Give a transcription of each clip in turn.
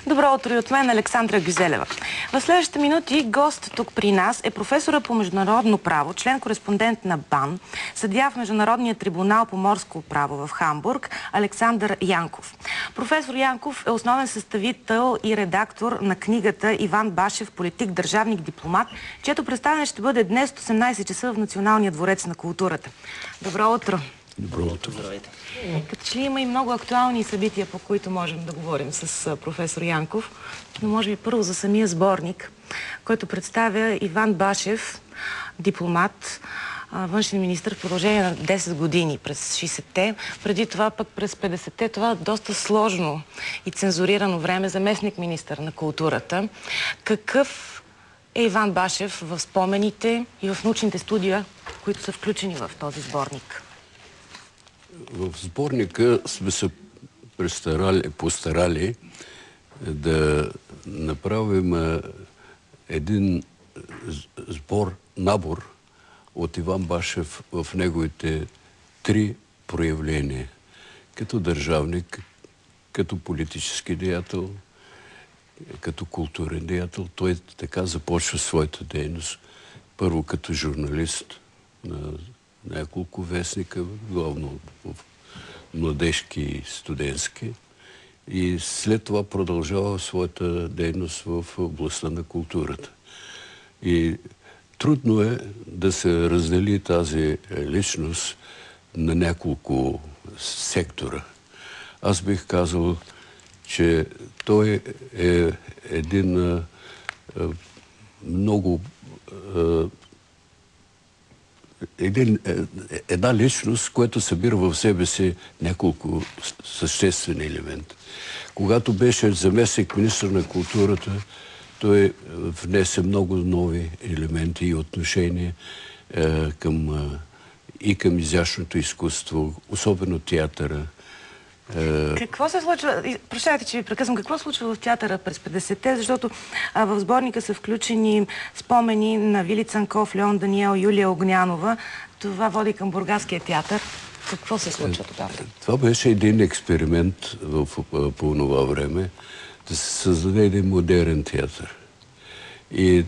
Добро утро и от мен, Александра Гюзелева. В следващите минути гост тук при нас е професора по международно право, член-кореспондент на БАН, съдия в Международния трибунал по морско право в Хамбург, Александър Янков. Професор Янков е основен съставител и редактор на книгата Иван Башев, политик, държавник, дипломат, чието представяне ще бъде днес от 18 часа в Националния дворец на културата. Добро утро! Добро утро. Здравейте. Като че ли има и много актуални събития, по които можем да говорим с професор Янков, но може би първо за самия сборник, който представя Иван Башев, дипломат, външен министър в продължение на 10 години през 60-те. Преди това пък през 50-те, това доста сложно и цензурирано време, заместник министър на културата. Какъв е Иван Башев в спомените и в научните студия, които са включени в този сборник? В сборника сме се постарали да направим един набор от Иван Башев в неговите 3 проявления. Като държавник, като политически деятел, като културен деятел. Той така започва своята дейност. Първо като журналист на няколко вестника, главно в младежки и студентски. И след това продължава своята дейност в областта на културата. И трудно е да се раздели тази личност на няколко сектора. Аз бих казал, че той е един много една личност, която събира в себе си няколко съществени елемента. Когато беше заместник министър на културата, той внесе много нови елементи и отношения и към изящното изкуство, особено театъра. Какво се случва, прощайте, че ви прекъсвам, какво се случва в театъра през 50-те, защото в сборника са включени спомени на Вили Цанков, Леон Даниел, Юлия Огнянова. Това води към Бургаския театър. Какво се случва тогава? Това беше един експеримент по това време да се създаде един модерен театър. И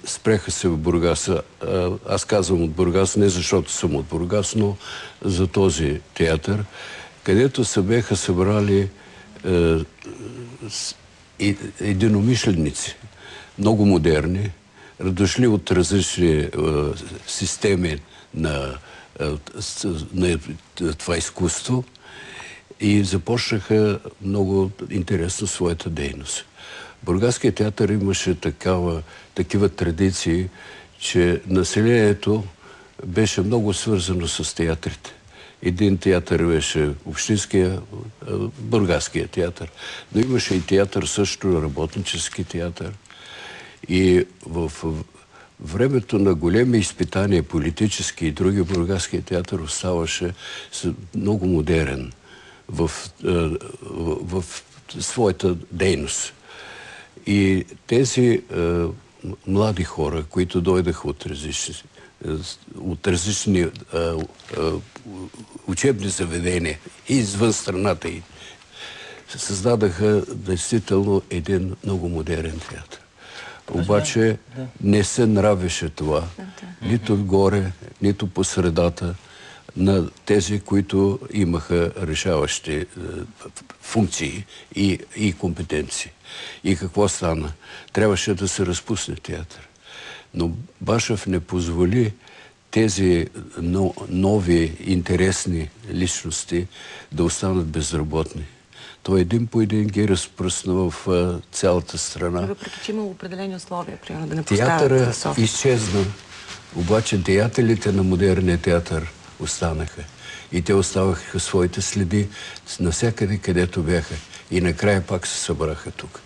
спреха се в Бургас. Аз казвам от Бургас не защото съм от Бургас, но за този театър, където се беха събрали единомишленици, много модерни, дошли от различни системи на това изкуство и започнаха много интересно своята дейност. Бургаският театър имаше такива традиции, че населението беше много свързано с театрите. Един театър беше общинския, Бургаския театър, но имаше и театър също, работнически театър. И в времето на големи изпитания, политически и други, Бургаския театър оставаше много модерен в своята дейност. И тези млади хора, които дойдаха от различни учебни заведения и извън страната, и създадаха действително един много модерен театър. Обаче не се нравеше това, нито отгоре, нито по средата на тези, които имаха решаващи функции и компетенции. И какво стана? Трябваше да се разпусне театър. Но Башев не позволи тези нови, интересни личности да останат безработни. Той един по един ги разпръсна в цялата страна. Въпреки че имало определени условия, примерно да не поставят театъра София. Изчезна, обаче деятелите на модерния театър останаха. И те оставаха своите следи навсякъде, където бяха. И накрая пак се събраха тук.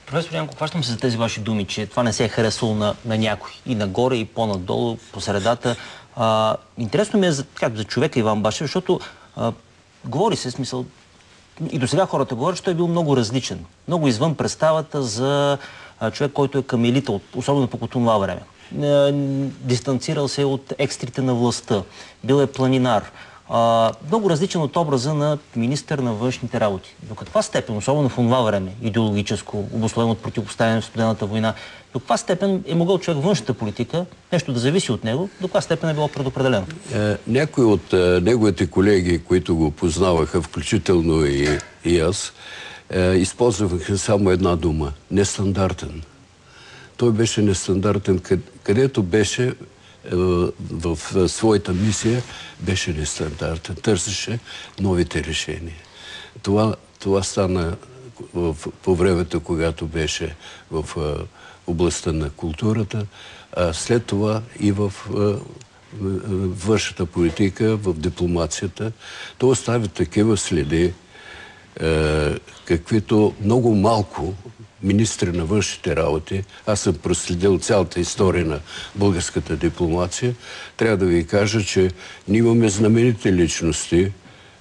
Професор Янков, хващам се за тези ваши думи, че това не се е харесало на някой. И нагоре, и по-надолу, по средата. Интересно ми е за човека Иван Башев, защото говори се, смисъл, и до сега хората говорят, че той е бил много различен. Много извън представата за човек, който е към елита, особено по това време. Дистанцирал се от екстрите на властта. Бил е планинар. много различен от образа на министър на външните работи. До каква степен, особено в това време, идеологическо, обусловено от противопоставяне в Студената война, до каква степен е могъл човек външната политика, нещо да зависи от него, до каква степен е било предопределено? Някои от неговите колеги, които го познаваха, включително и аз, използваха само една дума – нестандартен. Той беше нестандартен, където беше в своята мисия, беше нестандартен. Търсеше новите решения. Това стана по времето, когато беше в областта на културата, а след това и в външната политика, в дипломацията. Той остави такива следи, каквито много малко министри на външните работи, аз съм проследил цялата история на българската дипломация, трябва да ви кажа, че ние имаме знаменити личности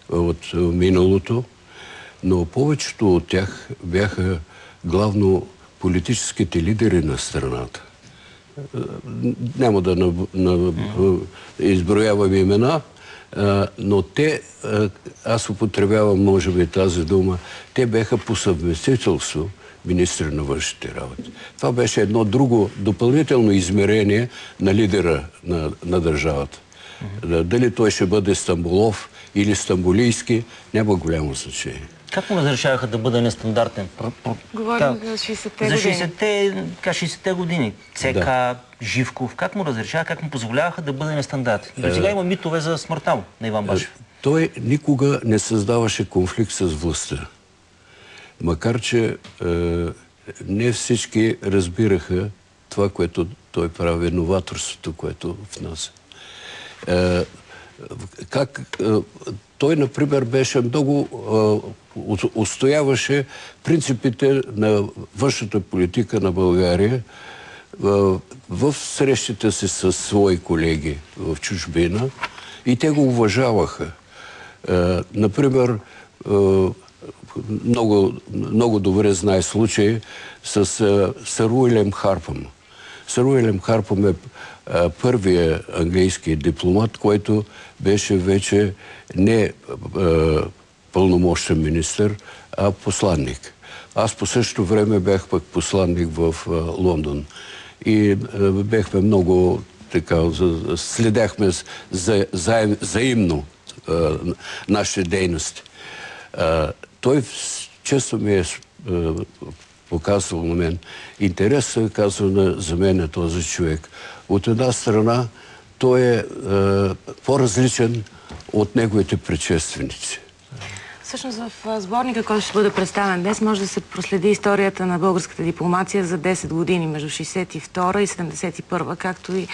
от миналото, но повечето от тях бяха главно политическите лидери на страната. Няма да изброявам имена, но те, аз употребявам може би тази дума, те бяха по съвместителство министри на външните работи. Това беше едно друго допълнително измерение на лидера на държавата. Дали той ще бъде Стамболов или Стамбулийски, няма голямо значение. Как му разрешаваха да бъде нестандартен? Говорим за 60-те години. За 60-те години. ЦК, Живков. Как му разрешаваха, как му позволяваха да бъде нестандартен? И до сега има митове за смъртта му на Иван Башев. Той никога не създаваше конфликт с властта. Макар че не всички разбираха това, което той прави, новаторството, което внася. Той, например, беше много устояваше принципите на външната политика на България в срещите си с свои колеги в чужбина и те го уважаваха. Например, много добре знае случай с сър Уилям Харпън. Сър Уилям Харпън е първият английски дипломат, който беше вече не пълномощен министър, а посланник. Аз по същото време бях пък посланник в Лондон. И бяхме много така, следяхме взаимно нашите дейности. Той често ми е показвал на мен. Интересно е казано за мен е този човек. От една страна той е по-различен от неговите предшественици. Всъщност в сборника, който ще бъде представен днес, може да се проследи историята на българската дипломация за 10 години, между 62 и 71, както и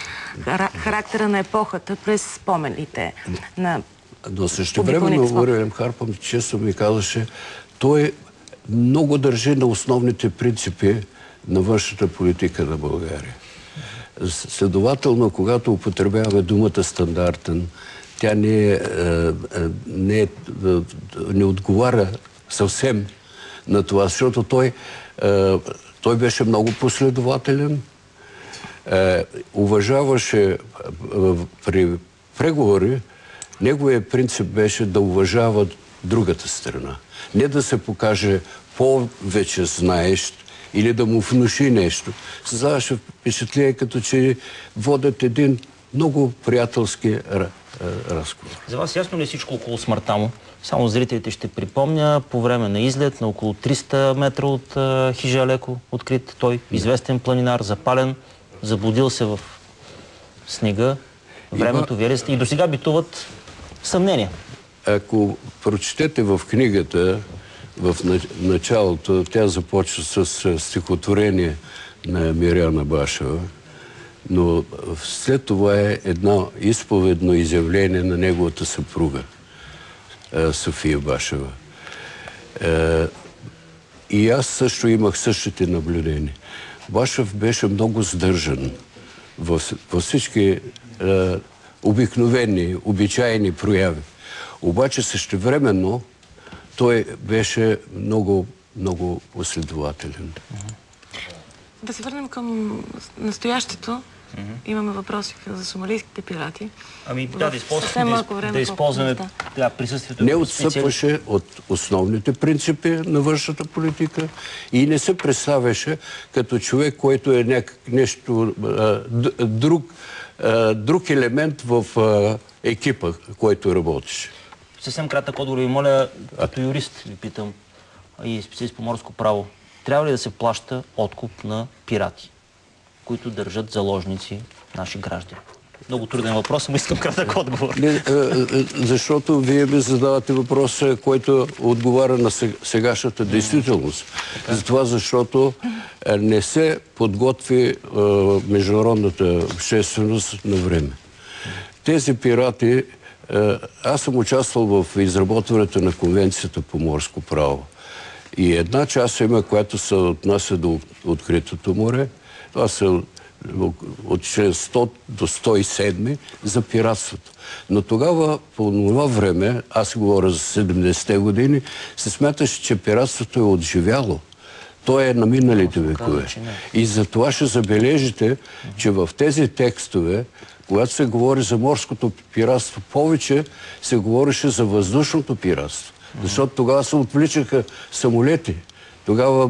характера на епохата през спомените на но също време Уилям Харпън често ми казваше, той много държи на основните принципи на външната политика на България. Следователно, когато употребяваме думата стандартен, тя не отговаря съвсем на това, защото той беше много последователен, уважаваше при преговори, неговият принцип беше да уважава другата страна. Не да се покаже повече знаещ или да му внуши нещо. Създаваше впечатление, като че водят един много приятелски разговор. За вас ясно ли е всичко около смъртта му? Само зрителите ще припомня, по време на излет на около 300 метра от хижа леко открит, той известен планинар, запален, заблудил се в снега, времето, вяресте, и до сега битуват съмнения. Ако прочетете в книгата, в началото, тя започва с стихотворение на Миряна Башева, но след това е едно изповедно изявление на неговата съпруга, София Башева. И аз също имах същите наблюдения. Башев беше много сдържан във всички обикновени, обичайни прояви. Обаче същевременно той беше много, много последователен. Да се върнем към настоящето. Имаме въпроси за сомалийските пирати. Ами да, Съвсем малко време, да използваме присъствието. Не отстъпваше от основните принципи на външната политика и не се представяше като човек, който е нещо друг елемент в екипа, който работеше. Съвсем кратък отговор ви моля, като юрист ви питам и специалист по морско право. Трябва ли да се плаща откуп на пирати, които държат заложници наши граждани? Много труден въпрос, но искам кратък отговор. Защото вие ми задавате въпроса, който отговаря на сегашната действителност. Затова, защото не се подготви международната общественост на време. Тези пирати, аз съм участвал в изработването на Конвенцията по морско право. И една част има, която се отнася до откритото море. Това са от член 100 до 107 за пиратството. Но тогава, по това време, аз говоря за 70-те години, се смяташе, че пиратството е отживяло. То е на миналите векове. И за това ще забележите, че в тези текстове, когато се говори за морското пиратство, повече се говореше за въздушното пиратство. Защото тогава се отвличаха самолети. Тогава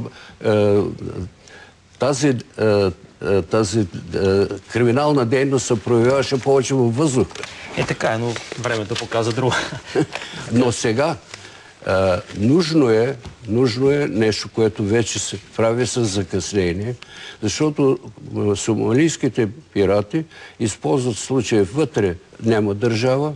тази криминална дейност се проявяваше повече във въздуха. Така, но времето показа друго. Но сега нужно е нещо, което вече се прави с закъснение, защото сомалийските пирати използват случая вътре няма държава,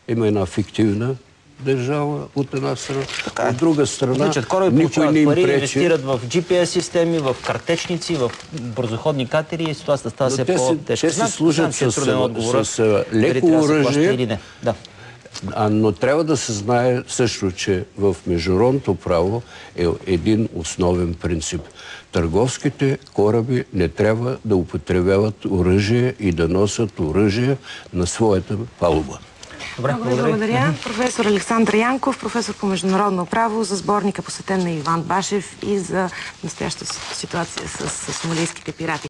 има една фиктивна държава от една страна, от друга страна никой не им пречи. Инвестират в GPS системи, в картечници, в бързоходни катери и ситуацията става все по-тежка. Те си служат с леко оръжие, но трябва да се знае също, че в международното право е един основен принцип. Търговските кораби не трябва да употребяват оръжие и да носят оръжие на своята палуба. Много ви благодаря. Професор Александър Янков, професор по международно право, за сборника посветен на Иван Башев и за настоящата ситуация с сомалийските пирати.